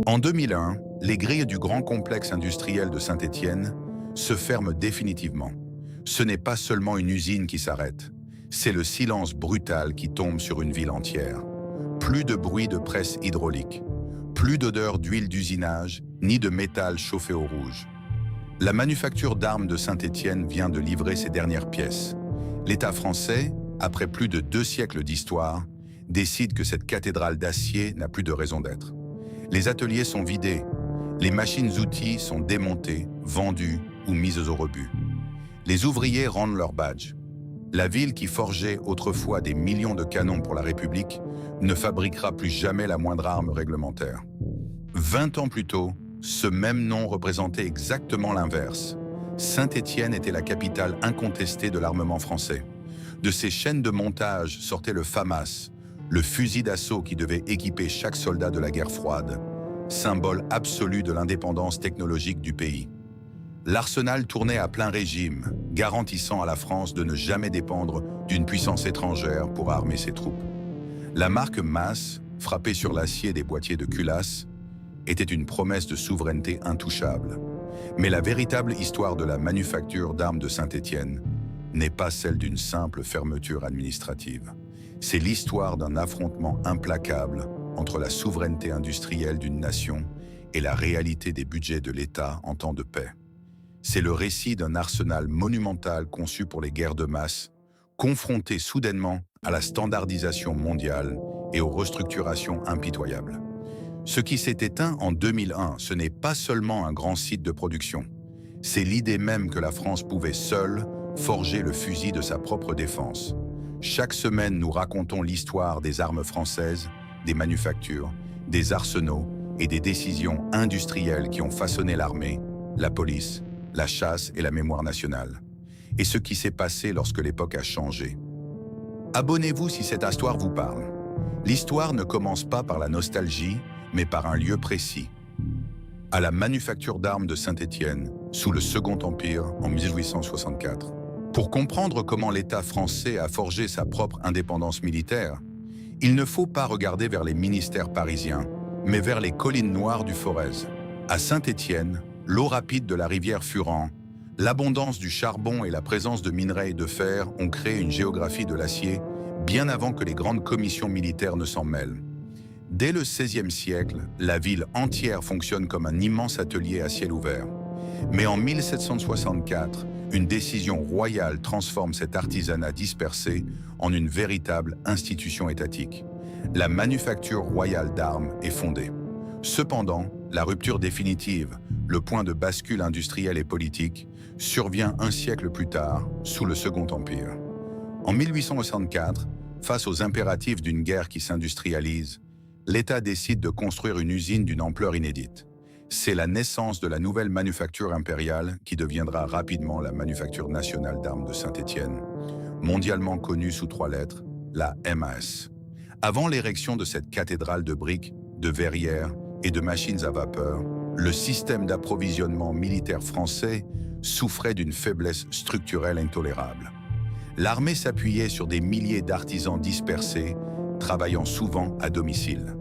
En 2001, les grilles du grand complexe industriel de Saint-Étienne se ferment définitivement. Ce n'est pas seulement une usine qui s'arrête, c'est le silence brutal qui tombe sur une ville entière. Plus de bruit de presse hydraulique, plus d'odeur d'huile d'usinage, ni de métal chauffé au rouge. La manufacture d'armes de Saint-Étienne vient de livrer ses dernières pièces. L'État français, après plus de 2 siècles d'histoire, décide que cette cathédrale d'acier n'a plus de raison d'être. Les ateliers sont vidés, les machines-outils sont démontées, vendues ou mises au rebut. Les ouvriers rendent leur badge. La ville qui forgeait autrefois des millions de canons pour la République ne fabriquera plus jamais la moindre arme réglementaire. 20 ans plus tôt, ce même nom représentait exactement l'inverse. Saint-Étienne était la capitale incontestée de l'armement français. De ses chaînes de montage sortait le FAMAS, le fusil d'assaut qui devait équiper chaque soldat de la guerre froide, symbole absolu de l'indépendance technologique du pays. L'arsenal tournait à plein régime, garantissant à la France de ne jamais dépendre d'une puissance étrangère pour armer ses troupes. La marque MAS, frappée sur l'acier des boîtiers de culasse, était une promesse de souveraineté intouchable. Mais la véritable histoire de la manufacture d'armes de Saint-Étienne n'est pas celle d'une simple fermeture administrative. C'est l'histoire d'un affrontement implacable entre la souveraineté industrielle d'une nation et la réalité des budgets de l'État en temps de paix. C'est le récit d'un arsenal monumental conçu pour les guerres de masse, confronté soudainement à la standardisation mondiale et aux restructurations impitoyables. Ce qui s'est éteint en 2001, ce n'est pas seulement un grand site de production. C'est l'idée même que la France pouvait seule forger le fusil de sa propre défense. Chaque semaine, nous racontons l'histoire des armes françaises, des manufactures, des arsenaux et des décisions industrielles qui ont façonné l'armée, la police, la chasse et la mémoire nationale. Et ce qui s'est passé lorsque l'époque a changé. Abonnez-vous si cette histoire vous parle. L'histoire ne commence pas par la nostalgie, mais par un lieu précis. À la manufacture d'armes de Saint-Étienne, sous le Second Empire, en 1864. Pour comprendre comment l'État français a forgé sa propre indépendance militaire, il ne faut pas regarder vers les ministères parisiens, mais vers les collines noires du Forez. À Saint-Étienne, l'eau rapide de la rivière Furan, l'abondance du charbon et la présence de minerais et de fer ont créé une géographie de l'acier bien avant que les grandes commissions militaires ne s'en mêlent. Dès le XVIe siècle, la ville entière fonctionne comme un immense atelier à ciel ouvert. Mais en 1764, une décision royale transforme cet artisanat dispersé en une véritable institution étatique. La manufacture royale d'armes est fondée. Cependant, la rupture définitive, le point de bascule industriel et politique, survient un siècle plus tard, sous le Second Empire. En 1864, face aux impératifs d'une guerre qui s'industrialise, l'État décide de construire une usine d'une ampleur inédite. C'est la naissance de la nouvelle manufacture impériale qui deviendra rapidement la Manufacture nationale d'armes de Saint-Étienne, mondialement connue sous 3 lettres, la MAS. Avant l'érection de cette cathédrale de briques, de verrières et de machines à vapeur, le système d'approvisionnement militaire français souffrait d'une faiblesse structurelle intolérable. L'armée s'appuyait sur des milliers d'artisans dispersés, travaillant souvent à domicile.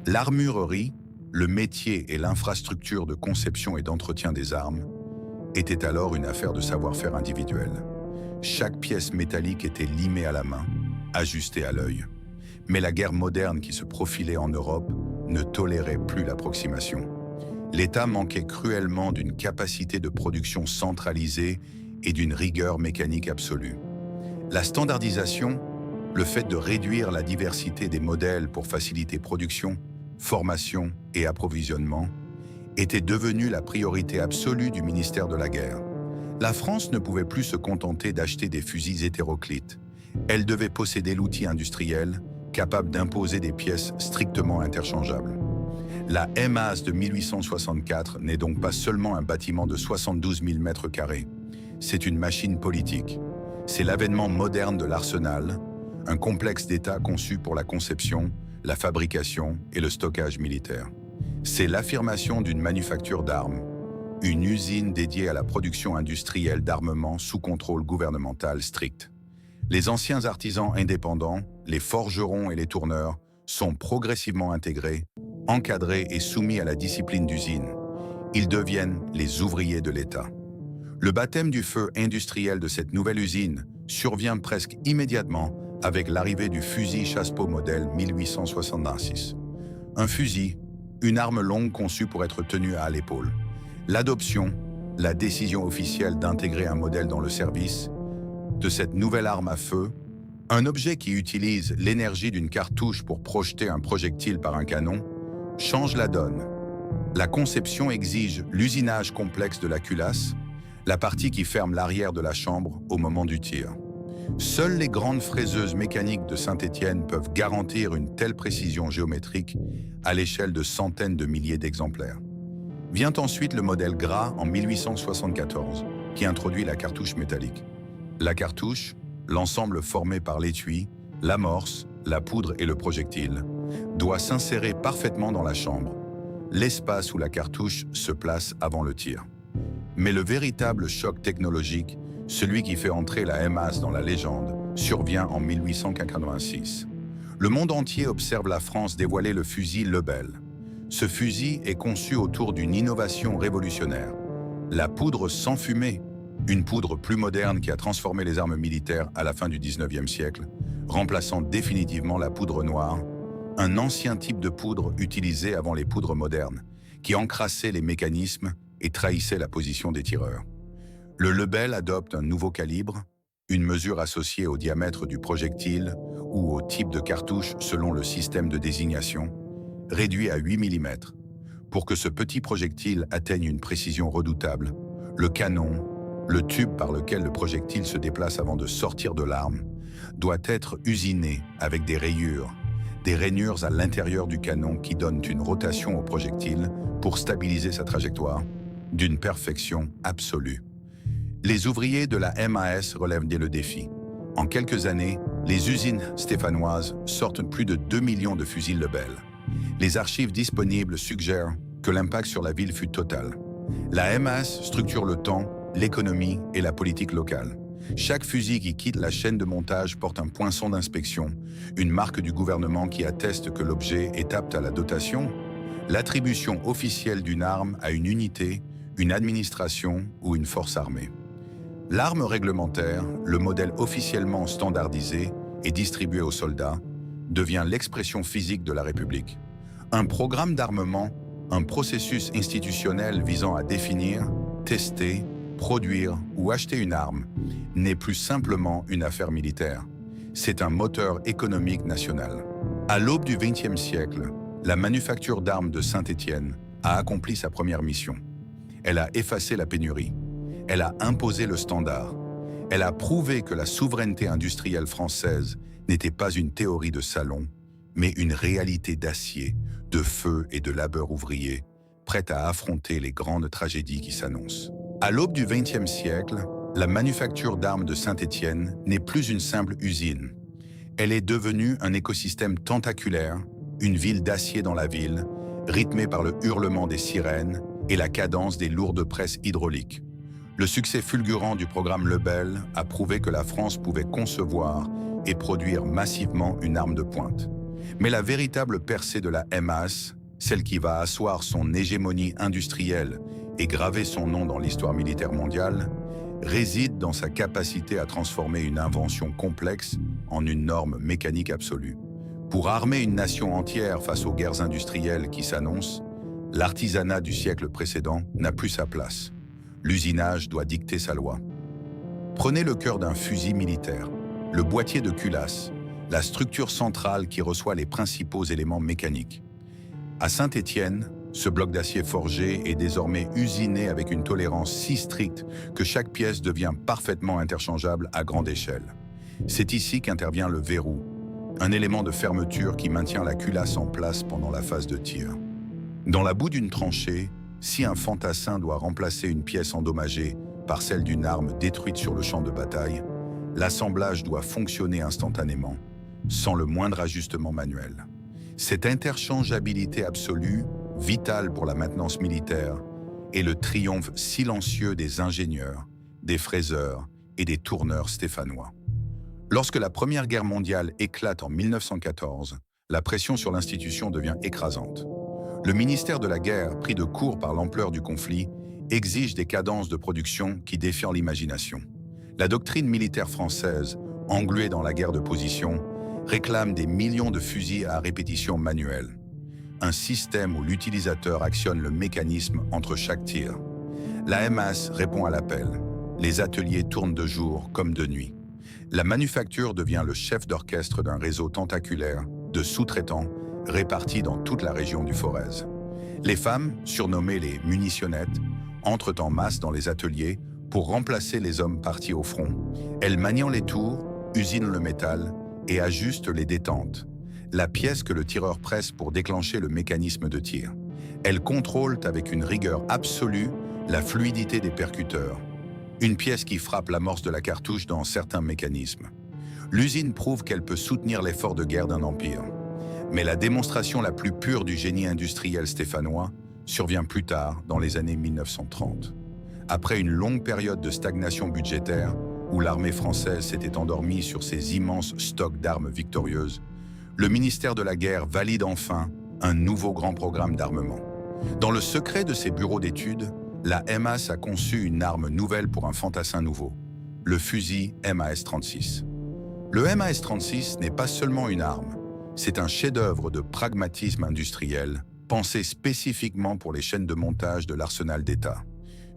L'armurerie, le métier et l'infrastructure de conception et d'entretien des armes, étaient alors une affaire de savoir-faire individuel. Chaque pièce métallique était limée à la main, ajustée à l'œil. Mais la guerre moderne qui se profilait en Europe ne tolérait plus l'approximation. L'État manquait cruellement d'une capacité de production centralisée et d'une rigueur mécanique absolue. La standardisation, le fait de réduire la diversité des modèles pour faciliter production, formation et approvisionnement, était devenue la priorité absolue du ministère de la Guerre. La France ne pouvait plus se contenter d'acheter des fusils hétéroclites. Elle devait posséder l'outil industriel capable d'imposer des pièces strictement interchangeables. La MAS de 1864 n'est donc pas seulement un bâtiment de 72 000 mètres carrés. C'est une machine politique. C'est l'avènement moderne de l'arsenal, un complexe d'État conçu pour la conception, la fabrication et le stockage militaire. C'est l'affirmation d'une manufacture d'armes, une usine dédiée à la production industrielle d'armement sous contrôle gouvernemental strict. Les anciens artisans indépendants, les forgerons et les tourneurs, sont progressivement intégrés, encadrés et soumis à la discipline d'usine. Ils deviennent les ouvriers de l'État. Le baptême du feu industriel de cette nouvelle usine survient presque immédiatement avec l'arrivée du fusil Chassepot modèle 1866. Un fusil, une arme longue conçue pour être tenue à l'épaule. L'adoption, la décision officielle d'intégrer un modèle dans le service de cette nouvelle arme à feu, un objet qui utilise l'énergie d'une cartouche pour projeter un projectile par un canon, change la donne. La conception exige l'usinage complexe de la culasse, la partie qui ferme l'arrière de la chambre au moment du tir. Seules les grandes fraiseuses mécaniques de Saint-Étienne peuvent garantir une telle précision géométrique à l'échelle de centaines de milliers d'exemplaires. Vient ensuite le modèle Gras en 1874, qui introduit la cartouche métallique. La cartouche, l'ensemble formé par l'étui, l'amorce, la poudre et le projectile, doit s'insérer parfaitement dans la chambre, l'espace où la cartouche se place avant le tir. Mais le véritable choc technologique, celui qui fait entrer la MAS dans la légende, survient en 1886. Le monde entier observe la France dévoiler le fusil Lebel. Ce fusil est conçu autour d'une innovation révolutionnaire. La poudre sans fumée, une poudre plus moderne qui a transformé les armes militaires à la fin du 19e siècle, remplaçant définitivement la poudre noire, un ancien type de poudre utilisé avant les poudres modernes, qui encrassait les mécanismes et trahissait la position des tireurs. Le Lebel adopte un nouveau calibre, une mesure associée au diamètre du projectile ou au type de cartouche selon le système de désignation, réduit à 8 mm. Pour que ce petit projectile atteigne une précision redoutable, le canon, le tube par lequel le projectile se déplace avant de sortir de l'arme, doit être usiné avec des rainures à l'intérieur du canon qui donnent une rotation au projectile pour stabiliser sa trajectoire, d'une perfection absolue. Les ouvriers de la MAS relèvent le défi. En quelques années, les usines stéphanoises sortent plus de 2 millions de fusils Lebel. Les archives disponibles suggèrent que l'impact sur la ville fut total. La MAS structure le temps, l'économie et la politique locale. Chaque fusil qui quitte la chaîne de montage porte un poinçon d'inspection, une marque du gouvernement qui atteste que l'objet est apte à la dotation, l'attribution officielle d'une arme à une unité, une administration ou une force armée. L'arme réglementaire, le modèle officiellement standardisé et distribué aux soldats, devient l'expression physique de la République. Un programme d'armement, un processus institutionnel visant à définir, tester, produire ou acheter une arme, n'est plus simplement une affaire militaire. C'est un moteur économique national. À l'aube du XXe siècle, la manufacture d'armes de Saint-Étienne a accompli sa première mission. Elle a effacé la pénurie. Elle a imposé le standard. Elle a prouvé que la souveraineté industrielle française n'était pas une théorie de salon, mais une réalité d'acier, de feu et de labeur ouvrier, prête à affronter les grandes tragédies qui s'annoncent. À l'aube du XXe siècle, la manufacture d'armes de Saint-Étienne n'est plus une simple usine. Elle est devenue un écosystème tentaculaire, une ville d'acier dans la ville, rythmée par le hurlement des sirènes et la cadence des lourdes presses hydrauliques. Le succès fulgurant du programme Lebel a prouvé que la France pouvait concevoir et produire massivement une arme de pointe. Mais la véritable percée de la MAS, celle qui va asseoir son hégémonie industrielle et graver son nom dans l'histoire militaire mondiale, réside dans sa capacité à transformer une invention complexe en une norme mécanique absolue. Pour armer une nation entière face aux guerres industrielles qui s'annoncent, l'artisanat du siècle précédent n'a plus sa place. L'usinage doit dicter sa loi. Prenez le cœur d'un fusil militaire, le boîtier de culasse, la structure centrale qui reçoit les principaux éléments mécaniques. À Saint-Étienne, ce bloc d'acier forgé est désormais usiné avec une tolérance si stricte que chaque pièce devient parfaitement interchangeable à grande échelle. C'est ici qu'intervient le verrou, un élément de fermeture qui maintient la culasse en place pendant la phase de tir. Dans la boue d'une tranchée, si un fantassin doit remplacer une pièce endommagée par celle d'une arme détruite sur le champ de bataille, l'assemblage doit fonctionner instantanément, sans le moindre ajustement manuel. Cette interchangeabilité absolue, vitale pour la maintenance militaire, est le triomphe silencieux des ingénieurs, des fraiseurs et des tourneurs stéphanois. Lorsque la Première Guerre mondiale éclate en 1914, la pression sur l'institution devient écrasante. Le ministère de la Guerre, pris de court par l'ampleur du conflit, exige des cadences de production qui défient l'imagination. La doctrine militaire française, engluée dans la guerre de position, réclame des millions de fusils à répétition manuelle. Un système où l'utilisateur actionne le mécanisme entre chaque tir. La MAS répond à l'appel. Les ateliers tournent de jour comme de nuit. La manufacture devient le chef d'orchestre d'un réseau tentaculaire de sous-traitants répartis dans toute la région du Forez. Les femmes, surnommées les munitionnettes, entrent en masse dans les ateliers pour remplacer les hommes partis au front. Elles manient les tours, usinent le métal et ajustent les détentes, la pièce que le tireur presse pour déclencher le mécanisme de tir. Elles contrôlent avec une rigueur absolue la fluidité des percuteurs, une pièce qui frappe l'amorce de la cartouche dans certains mécanismes. L'usine prouve qu'elle peut soutenir l'effort de guerre d'un empire. Mais la démonstration la plus pure du génie industriel stéphanois survient plus tard, dans les années 1930. Après une longue période de stagnation budgétaire, où l'armée française s'était endormie sur ses immenses stocks d'armes victorieuses, le ministère de la Guerre valide enfin un nouveau grand programme d'armement. Dans le secret de ses bureaux d'études, la MAS a conçu une arme nouvelle pour un fantassin nouveau, le fusil MAS-36. Le MAS-36 n'est pas seulement une arme, c'est un chef-d'œuvre de pragmatisme industriel, pensé spécifiquement pour les chaînes de montage de l'arsenal d'État.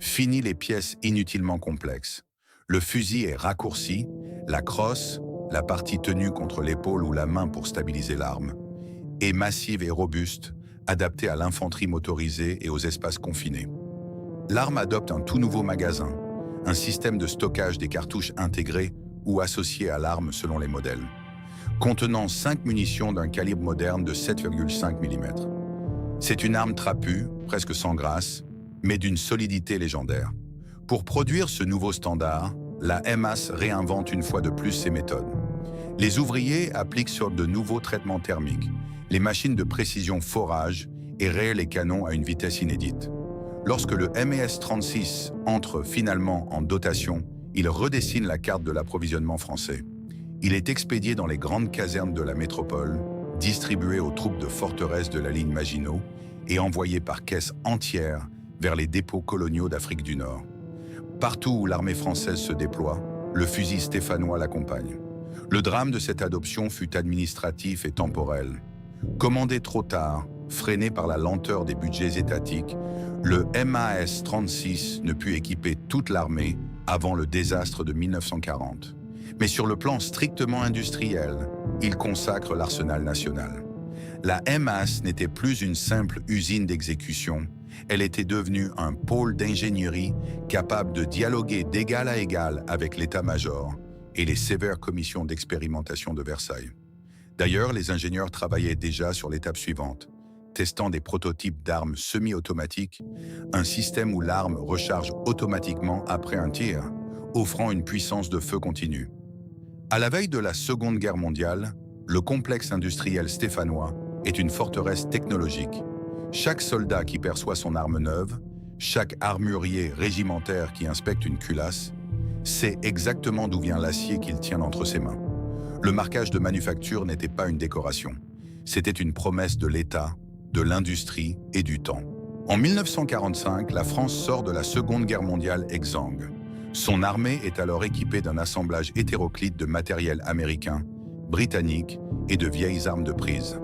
Fini les pièces inutilement complexes. Le fusil est raccourci, la crosse, la partie tenue contre l'épaule ou la main pour stabiliser l'arme, est massive et robuste, adaptée à l'infanterie motorisée et aux espaces confinés. L'arme adopte un tout nouveau magasin, un système de stockage des cartouches intégré ou associé à l'arme selon les modèles, contenant 5 munitions d'un calibre moderne de 7,5 mm. C'est une arme trapue, presque sans grâce, mais d'une solidité légendaire. Pour produire ce nouveau standard, la MAS réinvente une fois de plus ses méthodes. Les ouvriers appliquent sur de nouveaux traitements thermiques, les machines de précision forage et rayent les canons à une vitesse inédite. Lorsque le MAS-36 entre finalement en dotation, il redessine la carte de l'approvisionnement français. Il est expédié dans les grandes casernes de la métropole, distribué aux troupes de forteresse de la ligne Maginot et envoyé par caisses entières vers les dépôts coloniaux d'Afrique du Nord. Partout où l'armée française se déploie, le fusil stéphanois l'accompagne. Le drame de cette adoption fut administratif et temporel. Commandé trop tard, freiné par la lenteur des budgets étatiques, le MAS-36 ne put équiper toute l'armée avant le désastre de 1940. Mais sur le plan strictement industriel, il consacre l'arsenal national. La MAS n'était plus une simple usine d'exécution, elle était devenue un pôle d'ingénierie capable de dialoguer d'égal à égal avec l'état-major et les sévères commissions d'expérimentation de Versailles. D'ailleurs, les ingénieurs travaillaient déjà sur l'étape suivante, testant des prototypes d'armes semi-automatiques, un système où l'arme recharge automatiquement après un tir, offrant une puissance de feu continue. À la veille de la Seconde Guerre mondiale, le complexe industriel stéphanois est une forteresse technologique. Chaque soldat qui perçoit son arme neuve, chaque armurier régimentaire qui inspecte une culasse, sait exactement d'où vient l'acier qu'il tient entre ses mains. Le marquage de manufacture n'était pas une décoration. C'était une promesse de l'État, de l'industrie et du temps. En 1945, la France sort de la Seconde Guerre mondiale exsangue. Son armée est alors équipée d'un assemblage hétéroclite de matériel américain, britannique et de vieilles armes de prise.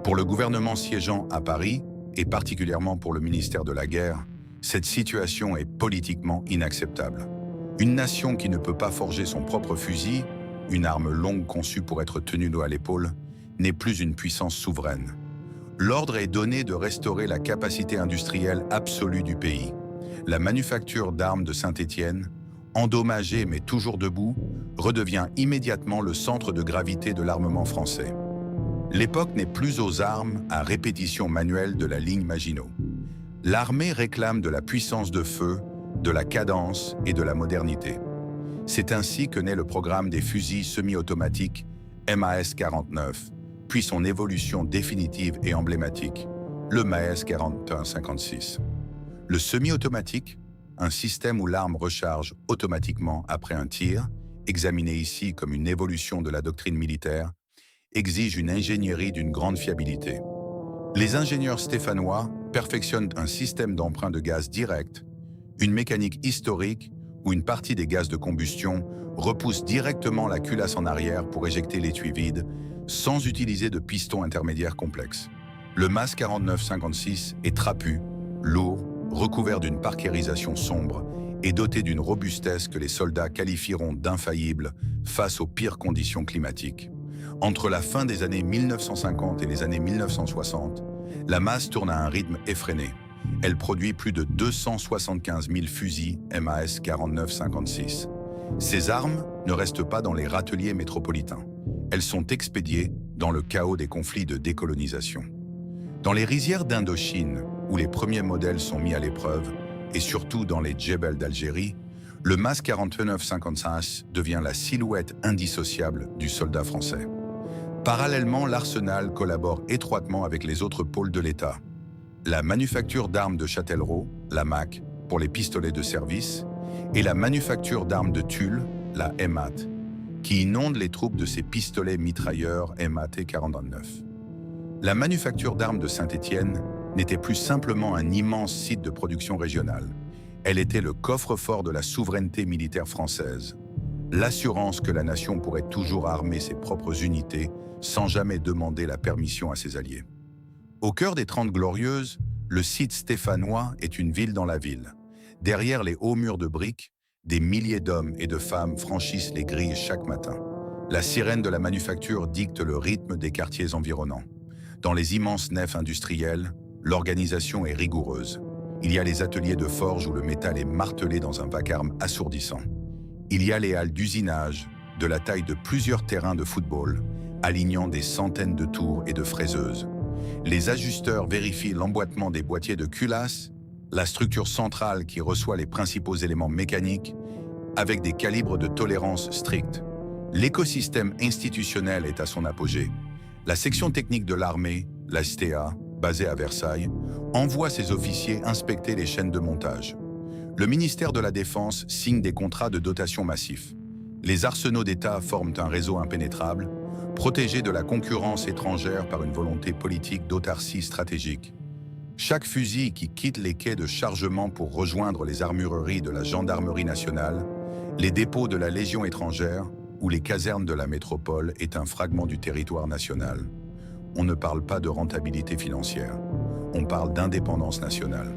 Pour le gouvernement siégeant à Paris, et particulièrement pour le ministère de la Guerre, cette situation est politiquement inacceptable. Une nation qui ne peut pas forger son propre fusil, une arme longue conçue pour être tenue dos à l'épaule, n'est plus une puissance souveraine. L'ordre est donné de restaurer la capacité industrielle absolue du pays. La manufacture d'armes de Saint-Étienne, endommagée mais toujours debout, redevient immédiatement le centre de gravité de l'armement français. L'époque n'est plus aux armes à répétition manuelle de la ligne Maginot. L'armée réclame de la puissance de feu, de la cadence et de la modernité. C'est ainsi que naît le programme des fusils semi-automatiques MAS-49, puis son évolution définitive et emblématique, le MAS-41-56. Le semi-automatique, un système où l'arme recharge automatiquement après un tir, examiné ici comme une évolution de la doctrine militaire, exige une ingénierie d'une grande fiabilité. Les ingénieurs stéphanois perfectionnent un système d'emprunt de gaz direct, une mécanique historique où une partie des gaz de combustion repousse directement la culasse en arrière pour éjecter l'étui vide, sans utiliser de piston intermédiaire complexe. Le MAS 4956 est trapu, lourd, recouvert d'une parkérisation sombre et doté d'une robustesse que les soldats qualifieront d'infaillible face aux pires conditions climatiques. Entre la fin des années 1950 et les années 1960, la MAS tourne à un rythme effréné. Elle produit plus de 275 000 fusils MAS 4956. Ces armes ne restent pas dans les râteliers métropolitains. Elles sont expédiées dans le chaos des conflits de décolonisation. Dans les rizières d'Indochine, où les premiers modèles sont mis à l'épreuve, et surtout dans les djebels d'Algérie, le MAS 4956 devient la silhouette indissociable du soldat français. Parallèlement, l'arsenal collabore étroitement avec les autres pôles de l'État. La manufacture d'armes de Châtellerault, la MAC, pour les pistolets de service, et la manufacture d'armes de Tulle, la MAT, qui inonde les troupes de ces pistolets mitrailleurs MAT-49. La manufacture d'armes de Saint-Étienne n'était plus simplement un immense site de production régionale. Elle était le coffre-fort de la souveraineté militaire française, l'assurance que la nation pourrait toujours armer ses propres unités sans jamais demander la permission à ses alliés. Au cœur des 30 Glorieuses, le site stéphanois est une ville dans la ville. Derrière les hauts murs de briques, des milliers d'hommes et de femmes franchissent les grilles chaque matin. La sirène de la manufacture dicte le rythme des quartiers environnants. Dans les immenses nefs industrielles, l'organisation est rigoureuse. Il y a les ateliers de forge où le métal est martelé dans un vacarme assourdissant. Il y a les halles d'usinage, de la taille de plusieurs terrains de football, alignant des centaines de tours et de fraiseuses. Les ajusteurs vérifient l'emboîtement des boîtiers de culasse, la structure centrale qui reçoit les principaux éléments mécaniques, avec des calibres de tolérance stricts. L'écosystème institutionnel est à son apogée. La section technique de l'armée, la STA, basée à Versailles, envoie ses officiers inspecter les chaînes de montage. Le ministère de la Défense signe des contrats de dotation massifs. Les arsenaux d'État forment un réseau impénétrable, protégé de la concurrence étrangère par une volonté politique d'autarcie stratégique. Chaque fusil qui quitte les quais de chargement pour rejoindre les armureries de la Gendarmerie nationale, les dépôts de la Légion étrangère ou les casernes de la métropole est un fragment du territoire national. On ne parle pas de rentabilité financière, on parle d'indépendance nationale.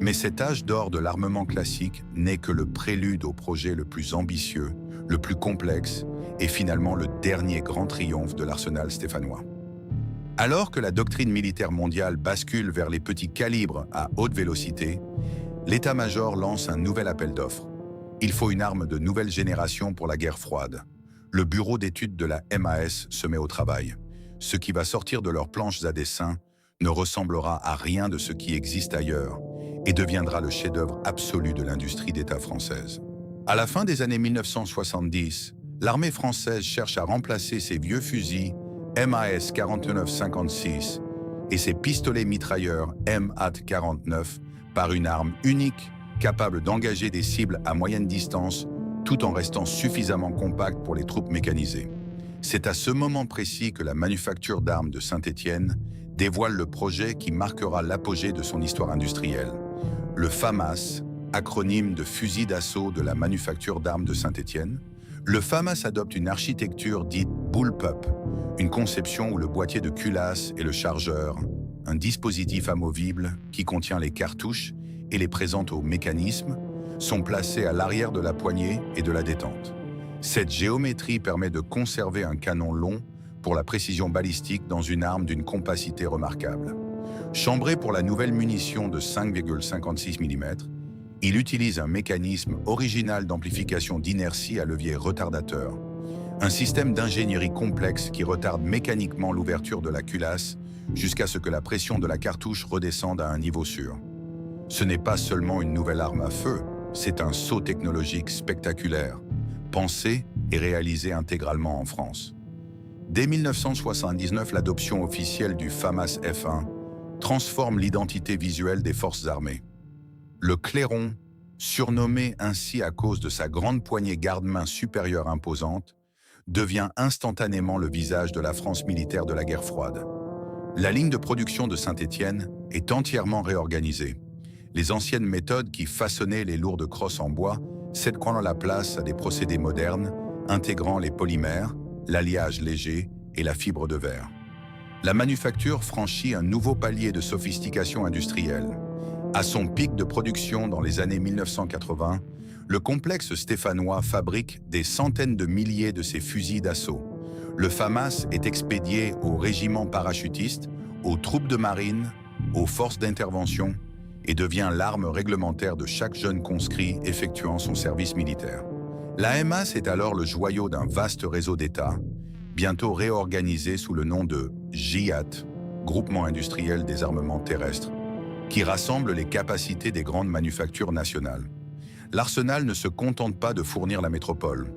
Mais cet âge d'or de l'armement classique n'est que le prélude au projet le plus ambitieux, le plus complexe et finalement le dernier grand triomphe de l'arsenal stéphanois. Alors que la doctrine militaire mondiale bascule vers les petits calibres à haute vélocité, l'état-major lance un nouvel appel d'offres. Il faut une arme de nouvelle génération pour la guerre froide. Le bureau d'études de la MAS se met au travail. Ce qui va sortir de leurs planches à dessin ne ressemblera à rien de ce qui existe ailleurs et deviendra le chef-d'œuvre absolu de l'industrie d'État française. À la fin des années 1970, l'armée française cherche à remplacer ses vieux fusils MAS 4956 et ses pistolets mitrailleurs MAT-49 par une arme unique capable d'engager des cibles à moyenne distance tout en restant suffisamment compacte pour les troupes mécanisées. C'est à ce moment précis que la manufacture d'armes de Saint-Étienne dévoile le projet qui marquera l'apogée de son histoire industrielle. Le FAMAS, acronyme de fusil d'assaut de la manufacture d'armes de Saint-Étienne, le FAMAS adopte une architecture dite bullpup, une conception où le boîtier de culasse et le chargeur, un dispositif amovible qui contient les cartouches et les présente au mécanisme, sont placés à l'arrière de la poignée et de la détente. Cette géométrie permet de conserver un canon long pour la précision balistique dans une arme d'une compacité remarquable. Chambré pour la nouvelle munition de 5,56 mm, il utilise un mécanisme original d'amplification d'inertie à levier retardateur, un système d'ingénierie complexe qui retarde mécaniquement l'ouverture de la culasse jusqu'à ce que la pression de la cartouche redescende à un niveau sûr. Ce n'est pas seulement une nouvelle arme à feu, c'est un saut technologique spectaculaire, pensé et réalisé intégralement en France. Dès 1979, l'adoption officielle du FAMAS F1 transforme l'identité visuelle des forces armées. Le clairon, surnommé ainsi à cause de sa grande poignée garde-main supérieure imposante, devient instantanément le visage de la France militaire de la guerre froide. La ligne de production de Saint-Étienne est entièrement réorganisée. Les anciennes méthodes qui façonnaient les lourdes crosses en bois cèdent la place à des procédés modernes, intégrant les polymères, l'alliage léger et la fibre de verre. La manufacture franchit un nouveau palier de sophistication industrielle. À son pic de production dans les années 1980, le complexe stéphanois fabrique des centaines de milliers de ces fusils d'assaut. Le FAMAS est expédié aux régiments parachutistes, aux troupes de marine, aux forces d'intervention et devient l'arme réglementaire de chaque jeune conscrit effectuant son service militaire. La MAS est alors le joyau d'un vaste réseau d'États, bientôt réorganisé sous le nom de GIAT, Groupement industriel des armements terrestres, qui rassemble les capacités des grandes manufactures nationales. L'arsenal ne se contente pas de fournir la métropole.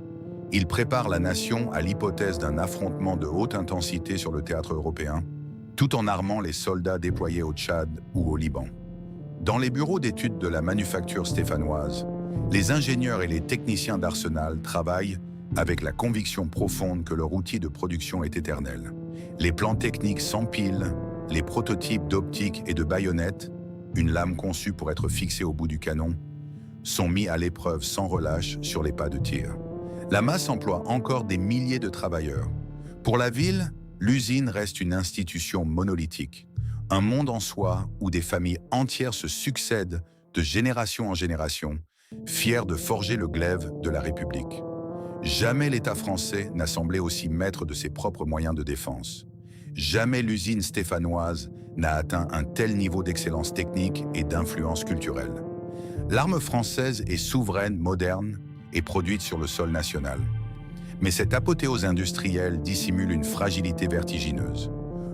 Il prépare la nation à l'hypothèse d'un affrontement de haute intensité sur le théâtre européen, tout en armant les soldats déployés au Tchad ou au Liban. Dans les bureaux d'études de la manufacture stéphanoise, les ingénieurs et les techniciens d'Arsenal travaillent avec la conviction profonde que leur outil de production est éternel. Les plans techniques s'empilent, les prototypes d'optiques et de baïonnettes, une lame conçue pour être fixée au bout du canon, sont mis à l'épreuve sans relâche sur les pas de tir. La masse emploie encore des milliers de travailleurs. Pour la ville, l'usine reste une institution monolithique, un monde en soi où des familles entières se succèdent de génération en génération, fiers de forger le glaive de la République. Jamais l'État français n'a semblé aussi maître de ses propres moyens de défense. Jamais l'usine stéphanoise n'a atteint un tel niveau d'excellence technique et d'influence culturelle. L'arme française est souveraine, moderne et produite sur le sol national. Mais cette apothéose industrielle dissimule une fragilité vertigineuse.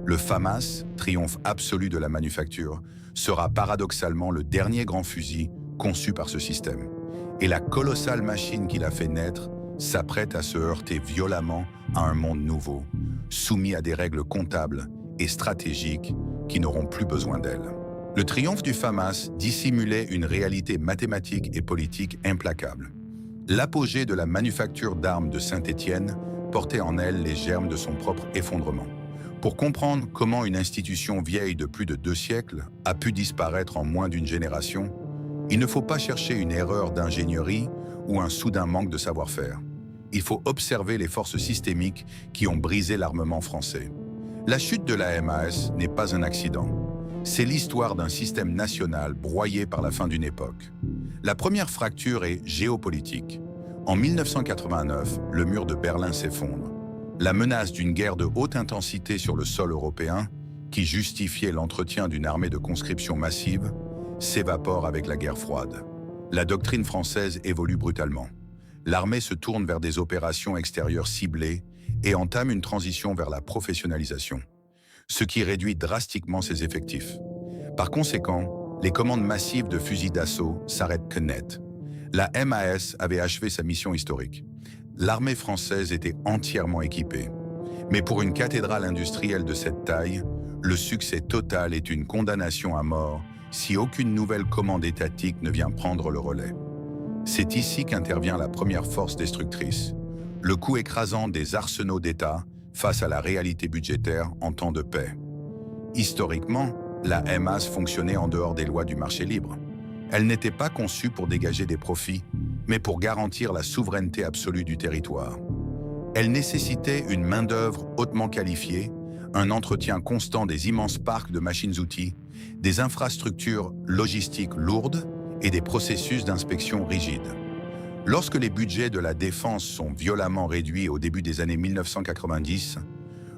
Le FAMAS, triomphe absolu de la manufacture, sera paradoxalement le dernier grand fusil conçu par ce système. Et la colossale machine qui l'a fait naître s'apprête à se heurter violemment à un monde nouveau, soumis à des règles comptables et stratégiques qui n'auront plus besoin d'elle. Le triomphe du FAMAS dissimulait une réalité mathématique et politique implacable. L'apogée de la manufacture d'armes de Saint-Étienne portait en elle les germes de son propre effondrement. Pour comprendre comment une institution vieille de plus de 2 siècles a pu disparaître en moins d'une génération, il ne faut pas chercher une erreur d'ingénierie ou un soudain manque de savoir-faire. Il faut observer les forces systémiques qui ont brisé l'armement français. La chute de la MAS n'est pas un accident. C'est l'histoire d'un système national broyé par la fin d'une époque. La première fracture est géopolitique. En 1989, le mur de Berlin s'effondre. La menace d'une guerre de haute intensité sur le sol européen, qui justifiait l'entretien d'une armée de conscription massive, s'évapore avec la guerre froide. La doctrine française évolue brutalement. L'armée se tourne vers des opérations extérieures ciblées et entame une transition vers la professionnalisation, ce qui réduit drastiquement ses effectifs. Par conséquent, les commandes massives de fusils d'assaut s'arrêtent net. La MAS avait achevé sa mission historique. L'armée française était entièrement équipée. Mais pour une cathédrale industrielle de cette taille, le succès total est une condamnation à mort si aucune nouvelle commande étatique ne vient prendre le relais. C'est ici qu'intervient la première force destructrice, le coup écrasant des arsenaux d'État face à la réalité budgétaire en temps de paix. Historiquement, la MAS fonctionnait en dehors des lois du marché libre. Elle n'était pas conçue pour dégager des profits, mais pour garantir la souveraineté absolue du territoire. Elle nécessitait une main-d'œuvre hautement qualifiée, un entretien constant des immenses parcs de machines-outils, des infrastructures logistiques lourdes et des processus d'inspection rigides. Lorsque les budgets de la défense sont violemment réduits au début des années 1990,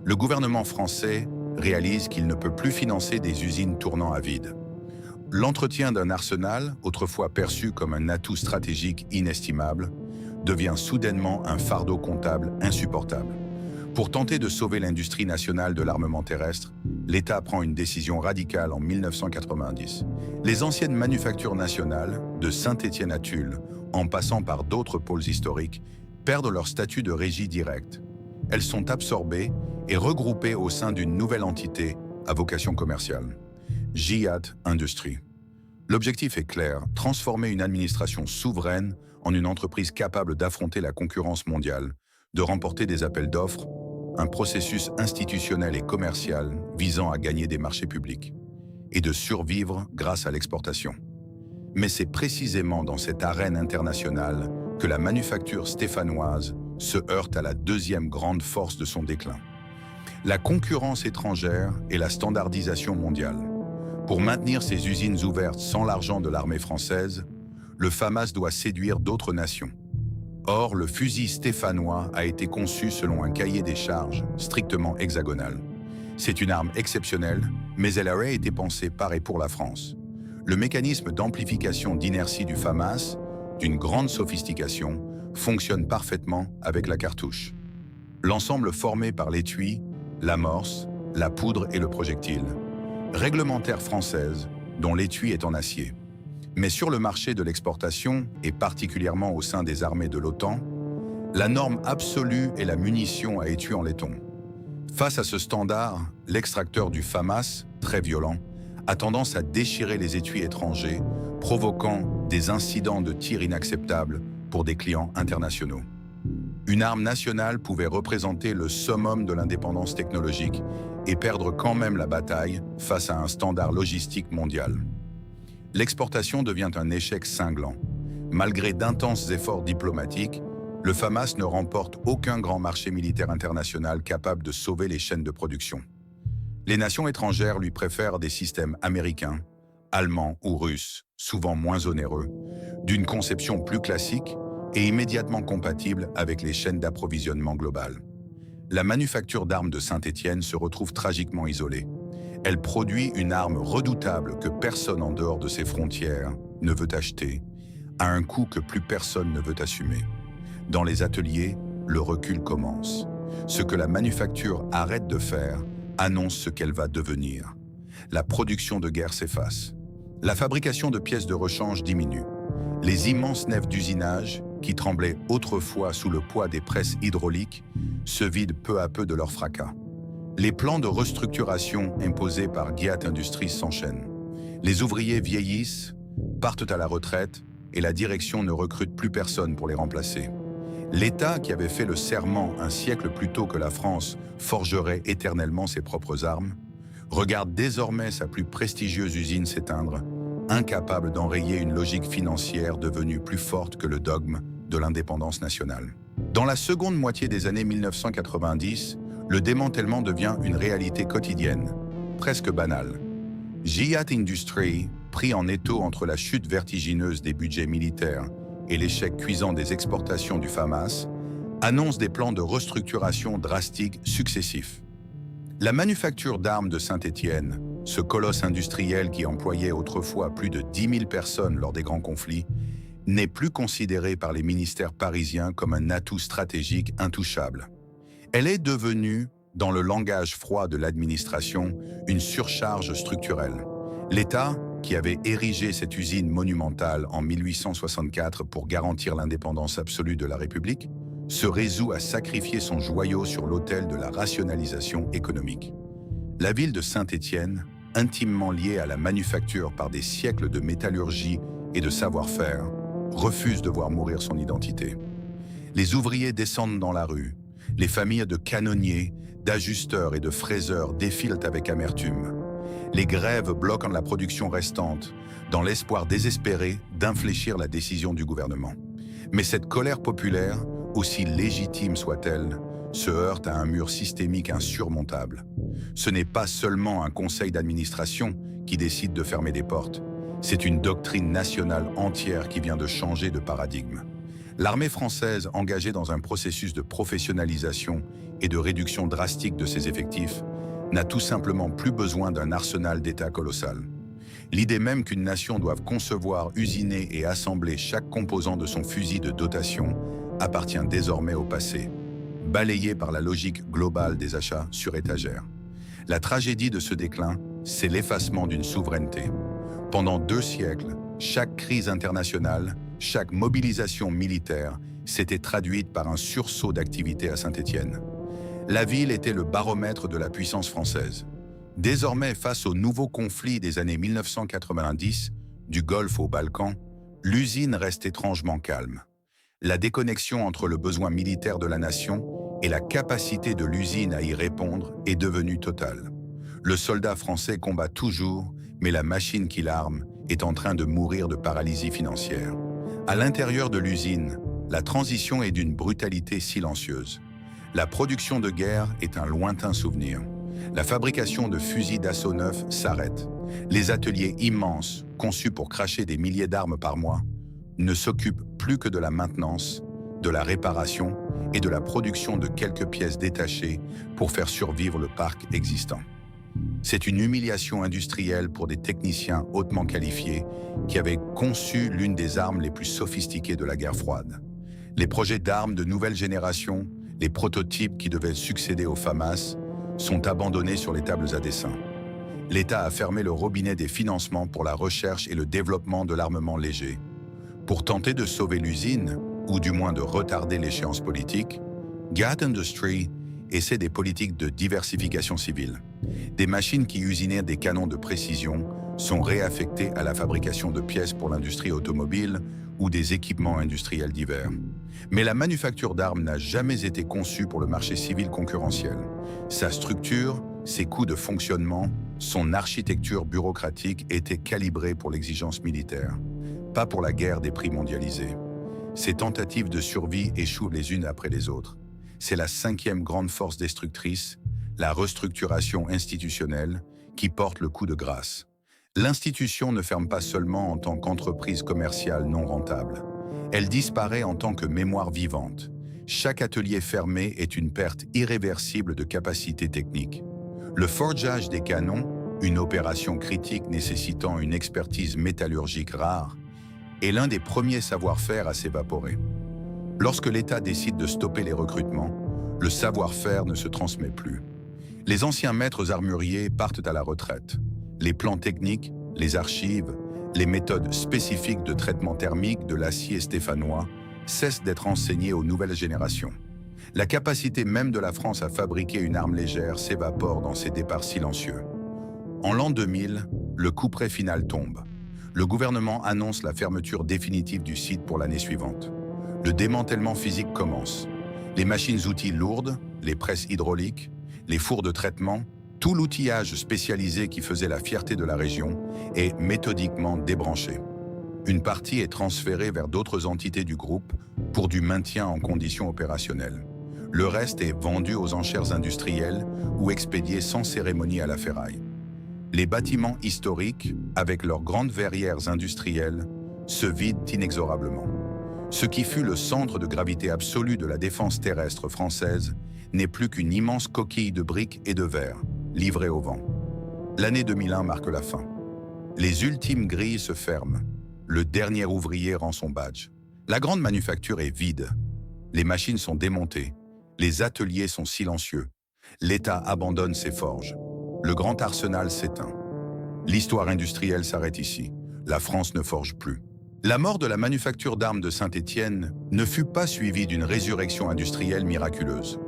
le gouvernement français réalise qu'il ne peut plus financer des usines tournant à vide. L'entretien d'un arsenal, autrefois perçu comme un atout stratégique inestimable, devient soudainement un fardeau comptable insupportable. Pour tenter de sauver l'industrie nationale de l'armement terrestre, l'État prend une décision radicale en 1990. Les anciennes manufactures nationales, de Saint-Étienne à Tulle, en passant par d'autres pôles historiques, perdent leur statut de régie directe. Elles sont absorbées et regroupées au sein d'une nouvelle entité à vocation commerciale, GIAT Industries. L'objectif est clair, transformer une administration souveraine en une entreprise capable d'affronter la concurrence mondiale, de remporter des appels d'offres, un processus institutionnel et commercial visant à gagner des marchés publics, et de survivre grâce à l'exportation. Mais c'est précisément dans cette arène internationale que la manufacture stéphanoise se heurte à la deuxième grande force de son déclin: la concurrence étrangère et la standardisation mondiale. Pour maintenir ses usines ouvertes sans l'argent de l'armée française, le FAMAS doit séduire d'autres nations. Or, le fusil stéphanois a été conçu selon un cahier des charges strictement hexagonal. C'est une arme exceptionnelle, mais elle aurait été pensée par et pour la France. Le mécanisme d'amplification d'inertie du FAMAS, d'une grande sophistication, fonctionne parfaitement avec la cartouche. L'ensemble formé par l'étui, l'amorce, la poudre et le projectile. Réglementaire française, dont l'étui est en acier. Mais sur le marché de l'exportation, et particulièrement au sein des armées de l'OTAN, la norme absolue est la munition à étui en laiton. Face à ce standard, l'extracteur du FAMAS, très violent, a tendance à déchirer les étuis étrangers, provoquant des incidents de tir inacceptables pour des clients internationaux. Une arme nationale pouvait représenter le summum de l'indépendance technologique et perdre quand même la bataille face à un standard logistique mondial. L'exportation devient un échec cinglant. Malgré d'intenses efforts diplomatiques, le FAMAS ne remporte aucun grand marché militaire international capable de sauver les chaînes de production. Les nations étrangères lui préfèrent des systèmes américains, allemands ou russes, souvent moins onéreux, d'une conception plus classique et immédiatement compatible avec les chaînes d'approvisionnement globales. La manufacture d'armes de Saint-Étienne se retrouve tragiquement isolée. Elle produit une arme redoutable que personne en dehors de ses frontières ne veut acheter, à un coût que plus personne ne veut assumer. Dans les ateliers, le recul commence. Ce que la manufacture arrête de faire annonce ce qu'elle va devenir. La production de guerre s'efface. La fabrication de pièces de rechange diminue. Les immenses nefs d'usinage, qui tremblaient autrefois sous le poids des presses hydrauliques, se vident peu à peu de leur fracas. Les plans de restructuration imposés par GIAT Industries s'enchaînent. Les ouvriers vieillissent, partent à la retraite et la direction ne recrute plus personne pour les remplacer. L'État, qui avait fait le serment un siècle plus tôt que la France forgerait éternellement ses propres armes, regarde désormais sa plus prestigieuse usine s'éteindre, incapable d'enrayer une logique financière devenue plus forte que le dogme de l'indépendance nationale. Dans la seconde moitié des années 1990, le démantèlement devient une réalité quotidienne, presque banale. GIAT Industries, pris en étau entre la chute vertigineuse des budgets militaires et l'échec cuisant des exportations du FAMAS, annonce des plans de restructuration drastiques successifs. La manufacture d'armes de Saint-Étienne, ce colosse industriel qui employait autrefois plus de 10 000 personnes lors des grands conflits, n'est plus considérée par les ministères parisiens comme un atout stratégique intouchable. Elle est devenue, dans le langage froid de l'administration, une surcharge structurelle. L'État, qui avait érigé cette usine monumentale en 1864 pour garantir l'indépendance absolue de la République, se résout à sacrifier son joyau sur l'autel de la rationalisation économique. La ville de Saint-Étienne, intimement liée à la manufacture par des siècles de métallurgie et de savoir-faire, refuse de voir mourir son identité. Les ouvriers descendent dans la rue, les familles de canonniers, d'ajusteurs et de fraiseurs défilent avec amertume. Les grèves bloquent la production restante, dans l'espoir désespéré d'infléchir la décision du gouvernement. Mais cette colère populaire, aussi légitime soit-elle, se heurte à un mur systémique insurmontable. Ce n'est pas seulement un conseil d'administration qui décide de fermer des portes, c'est une doctrine nationale entière qui vient de changer de paradigme. L'armée française, engagée dans un processus de professionnalisation et de réduction drastique de ses effectifs, n'a tout simplement plus besoin d'un arsenal d'État colossal. L'idée même qu'une nation doive concevoir, usiner et assembler chaque composant de son fusil de dotation appartient désormais au passé, balayé par la logique globale des achats sur étagère. La tragédie de ce déclin, c'est l'effacement d'une souveraineté. Pendant 2 siècles, chaque crise internationale, chaque mobilisation militaire s'était traduite par un sursaut d'activité à Saint-Étienne. La ville était le baromètre de la puissance française. Désormais, face aux nouveaux conflits des années 1990, du Golfe aux Balkans, l'usine reste étrangement calme. La déconnexion entre le besoin militaire de la nation et la capacité de l'usine à y répondre est devenue totale. Le soldat français combat toujours, mais la machine qui l'arme est en train de mourir de paralysie financière. À l'intérieur de l'usine, la transition est d'une brutalité silencieuse. La production de guerre est un lointain souvenir. La fabrication de fusils d'assaut neufs s'arrête. Les ateliers immenses, conçus pour cracher des milliers d'armes par mois, ne s'occupent plus que de la maintenance, de la réparation et de la production de quelques pièces détachées pour faire survivre le parc existant. C'est une humiliation industrielle pour des techniciens hautement qualifiés qui avaient conçu l'une des armes les plus sophistiquées de la guerre froide. Les projets d'armes de nouvelle génération, les prototypes qui devaient succéder aux FAMAS, sont abandonnés sur les tables à dessin. L'État a fermé le robinet des financements pour la recherche et le développement de l'armement léger. Pour tenter de sauver l'usine, ou du moins de retarder l'échéance politique, GAT Industries essaie des politiques de diversification civile. Des machines qui usinaient des canons de précision sont réaffectées à la fabrication de pièces pour l'industrie automobile ou des équipements industriels divers. Mais la manufacture d'armes n'a jamais été conçue pour le marché civil concurrentiel. Sa structure, ses coûts de fonctionnement, son architecture bureaucratique étaient calibrés pour l'exigence militaire, pas pour la guerre des prix mondialisés. Ces tentatives de survie échouent les unes après les autres. C'est la cinquième grande force destructrice, la restructuration institutionnelle, qui porte le coup de grâce. L'institution ne ferme pas seulement en tant qu'entreprise commerciale non rentable. Elle disparaît en tant que mémoire vivante. Chaque atelier fermé est une perte irréversible de capacité technique. Le forgeage des canons, une opération critique nécessitant une expertise métallurgique rare, est l'un des premiers savoir-faire à s'évaporer. Lorsque l'État décide de stopper les recrutements, le savoir-faire ne se transmet plus. Les anciens maîtres armuriers partent à la retraite. Les plans techniques, les archives, les méthodes spécifiques de traitement thermique de l'acier stéphanois cessent d'être enseignés aux nouvelles générations. La capacité même de la France à fabriquer une arme légère s'évapore dans ces départs silencieux. En l'an 2000, le couperet final tombe. Le gouvernement annonce la fermeture définitive du site pour l'année suivante. Le démantèlement physique commence. Les machines-outils lourdes, les presses hydrauliques, les fours de traitement, tout l'outillage spécialisé qui faisait la fierté de la région est méthodiquement débranché. Une partie est transférée vers d'autres entités du groupe pour du maintien en conditions opérationnelles. Le reste est vendu aux enchères industrielles ou expédié sans cérémonie à la ferraille. Les bâtiments historiques, avec leurs grandes verrières industrielles, se vident inexorablement. Ce qui fut le centre de gravité absolue de la défense terrestre française n'est plus qu'une immense coquille de briques et de verre, livrée au vent. L'année 2001 marque la fin. Les ultimes grilles se ferment. Le dernier ouvrier rend son badge. La grande manufacture est vide. Les machines sont démontées. Les ateliers sont silencieux. L'État abandonne ses forges. Le grand arsenal s'éteint. L'histoire industrielle s'arrête ici. La France ne forge plus. La mort de la manufacture d'armes de Saint-Étienne ne fut pas suivie d'une résurrection industrielle miraculeuse.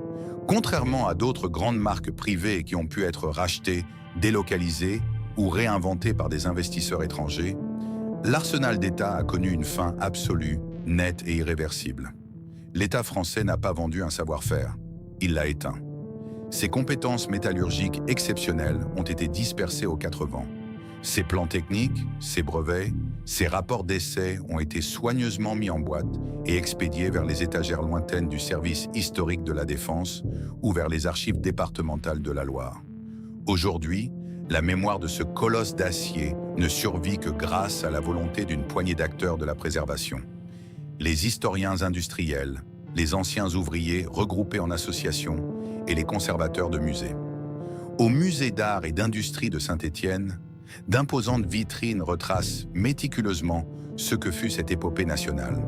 Contrairement à d'autres grandes marques privées qui ont pu être rachetées, délocalisées ou réinventées par des investisseurs étrangers, l'arsenal d'État a connu une fin absolue, nette et irréversible. L'État français n'a pas vendu un savoir-faire, il l'a éteint. Ses compétences métallurgiques exceptionnelles ont été dispersées aux quatre vents. Ses plans techniques, ses brevets, ses rapports d'essai ont été soigneusement mis en boîte et expédiés vers les étagères lointaines du service historique de la Défense ou vers les archives départementales de la Loire. Aujourd'hui, la mémoire de ce colosse d'acier ne survit que grâce à la volonté d'une poignée d'acteurs de la préservation. Les historiens industriels, les anciens ouvriers regroupés en associations et les conservateurs de musées. Au musée d'art et d'industrie de Saint-Étienne, d'imposantes vitrines retracent méticuleusement ce que fut cette épopée nationale.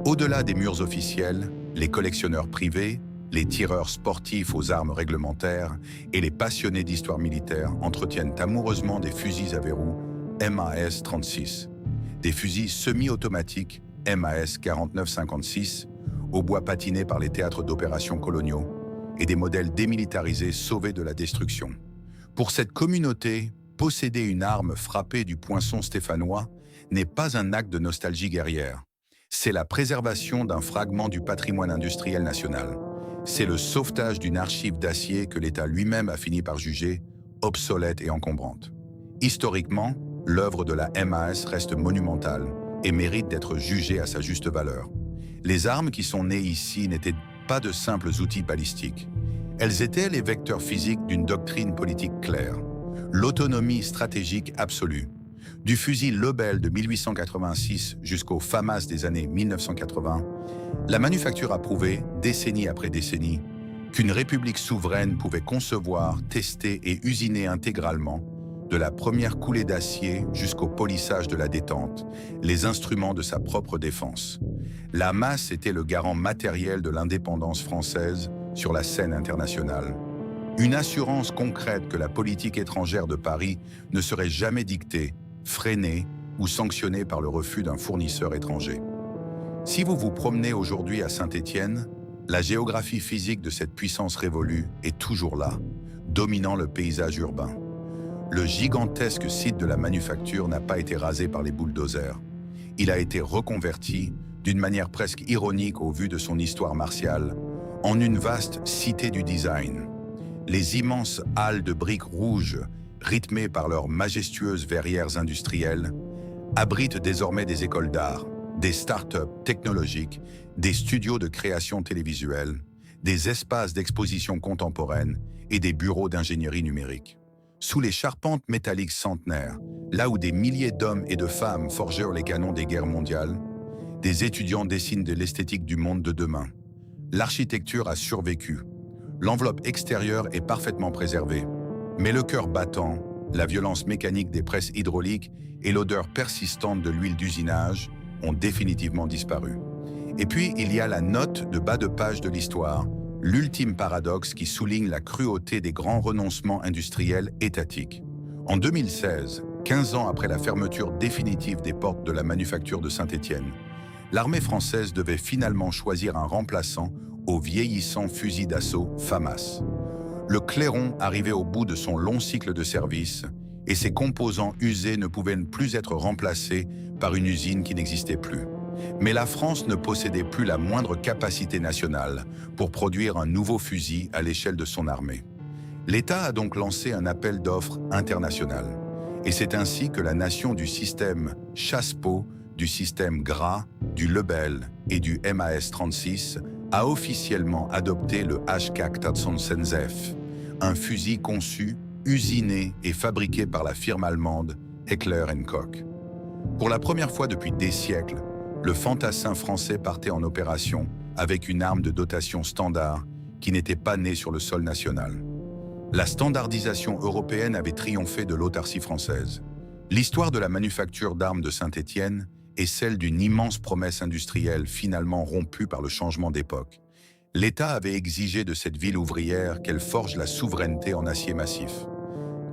Au-delà des murs officiels, les collectionneurs privés, les tireurs sportifs aux armes réglementaires et les passionnés d'histoire militaire entretiennent amoureusement des fusils à verrou MAS-36, des fusils semi-automatiques MAS-49-56 au bois patiné par les théâtres d'opérations coloniaux et des modèles démilitarisés sauvés de la destruction. Pour cette communauté, posséder une arme frappée du poinçon stéphanois n'est pas un acte de nostalgie guerrière. C'est la préservation d'un fragment du patrimoine industriel national. C'est le sauvetage d'une archive d'acier que l'État lui-même a fini par juger obsolète et encombrante. Historiquement, l'œuvre de la MAS reste monumentale et mérite d'être jugée à sa juste valeur. Les armes qui sont nées ici n'étaient pas de simples outils balistiques. Elles étaient les vecteurs physiques d'une doctrine politique claire, l'autonomie stratégique absolue. Du fusil Lebel de 1886 jusqu'au FAMAS des années 1980, la manufacture a prouvé, décennie après décennie, qu'une république souveraine pouvait concevoir, tester et usiner intégralement, de la première coulée d'acier jusqu'au polissage de la détente, les instruments de sa propre défense. La masse était le garant matériel de l'indépendance française sur la scène internationale. Une assurance concrète que la politique étrangère de Paris ne serait jamais dictée, freinée ou sanctionnée par le refus d'un fournisseur étranger. Si vous vous promenez aujourd'hui à Saint-Étienne, la géographie physique de cette puissance révolue est toujours là, dominant le paysage urbain. Le gigantesque site de la manufacture n'a pas été rasé par les bulldozers. Il a été reconverti, d'une manière presque ironique au vu de son histoire martiale, en une vaste cité du design. Les immenses halles de briques rouges, rythmées par leurs majestueuses verrières industrielles, abritent désormais des écoles d'art, des start-up technologiques, des studios de création télévisuelle, des espaces d'exposition contemporaine et des bureaux d'ingénierie numérique. Sous les charpentes métalliques centenaires, là où des milliers d'hommes et de femmes forgèrent les canons des guerres mondiales, des étudiants dessinent de l'esthétique du monde de demain. L'architecture a survécu. L'enveloppe extérieure est parfaitement préservée. Mais le cœur battant, la violence mécanique des presses hydrauliques et l'odeur persistante de l'huile d'usinage ont définitivement disparu. Et puis, il y a la note de bas de page de l'histoire, l'ultime paradoxe qui souligne la cruauté des grands renoncements industriels étatiques. En 2016, 15 ans après la fermeture définitive des portes de la manufacture de Saint-Étienne, l'armée française devait finalement choisir un remplaçant au vieillissant fusil d'assaut FAMAS. Le clairon arrivait au bout de son long cycle de service et ses composants usés ne pouvaient plus être remplacés par une usine qui n'existait plus. Mais la France ne possédait plus la moindre capacité nationale pour produire un nouveau fusil à l'échelle de son armée. L'État a donc lancé un appel d'offres international. Et c'est ainsi que la nation du système Chassepot, du système Gras, du Lebel et du MAS-36 a officiellement adopté le HK416F, un fusil conçu, usiné et fabriqué par la firme allemande Heckler & Koch. Pour la première fois depuis des siècles, le fantassin français partait en opération avec une arme de dotation standard qui n'était pas née sur le sol national. La standardisation européenne avait triomphé de l'autarcie française. L'histoire de la manufacture d'armes de Saint-Étienne est celle d'une immense promesse industrielle finalement rompue par le changement d'époque. L'État avait exigé de cette ville ouvrière qu'elle forge la souveraineté en acier massif.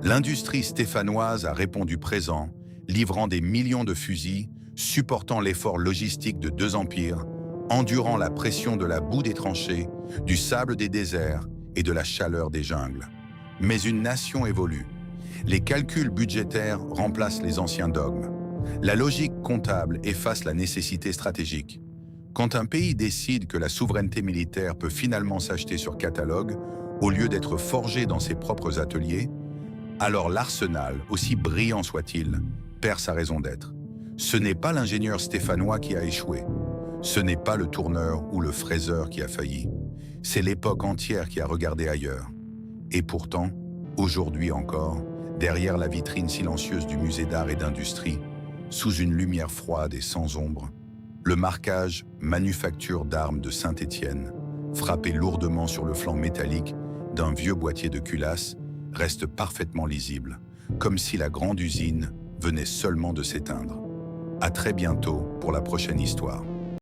L'industrie stéphanoise a répondu présent, livrant des millions de fusils, supportant l'effort logistique de deux empires, endurant la pression de la boue des tranchées, du sable des déserts et de la chaleur des jungles. Mais une nation évolue. Les calculs budgétaires remplacent les anciens dogmes. La logique comptable efface la nécessité stratégique. Quand un pays décide que la souveraineté militaire peut finalement s'acheter sur catalogue, au lieu d'être forgé dans ses propres ateliers, alors l'arsenal, aussi brillant soit-il, perd sa raison d'être. Ce n'est pas l'ingénieur stéphanois qui a échoué. Ce n'est pas le tourneur ou le fraiseur qui a failli. C'est l'époque entière qui a regardé ailleurs. Et pourtant, aujourd'hui encore, derrière la vitrine silencieuse du musée d'art et d'industrie, sous une lumière froide et sans ombre, le marquage « Manufacture d'armes de Saint-Étienne » frappé lourdement sur le flanc métallique d'un vieux boîtier de culasse, reste parfaitement lisible, comme si la grande usine venait seulement de s'éteindre. À très bientôt pour la prochaine histoire.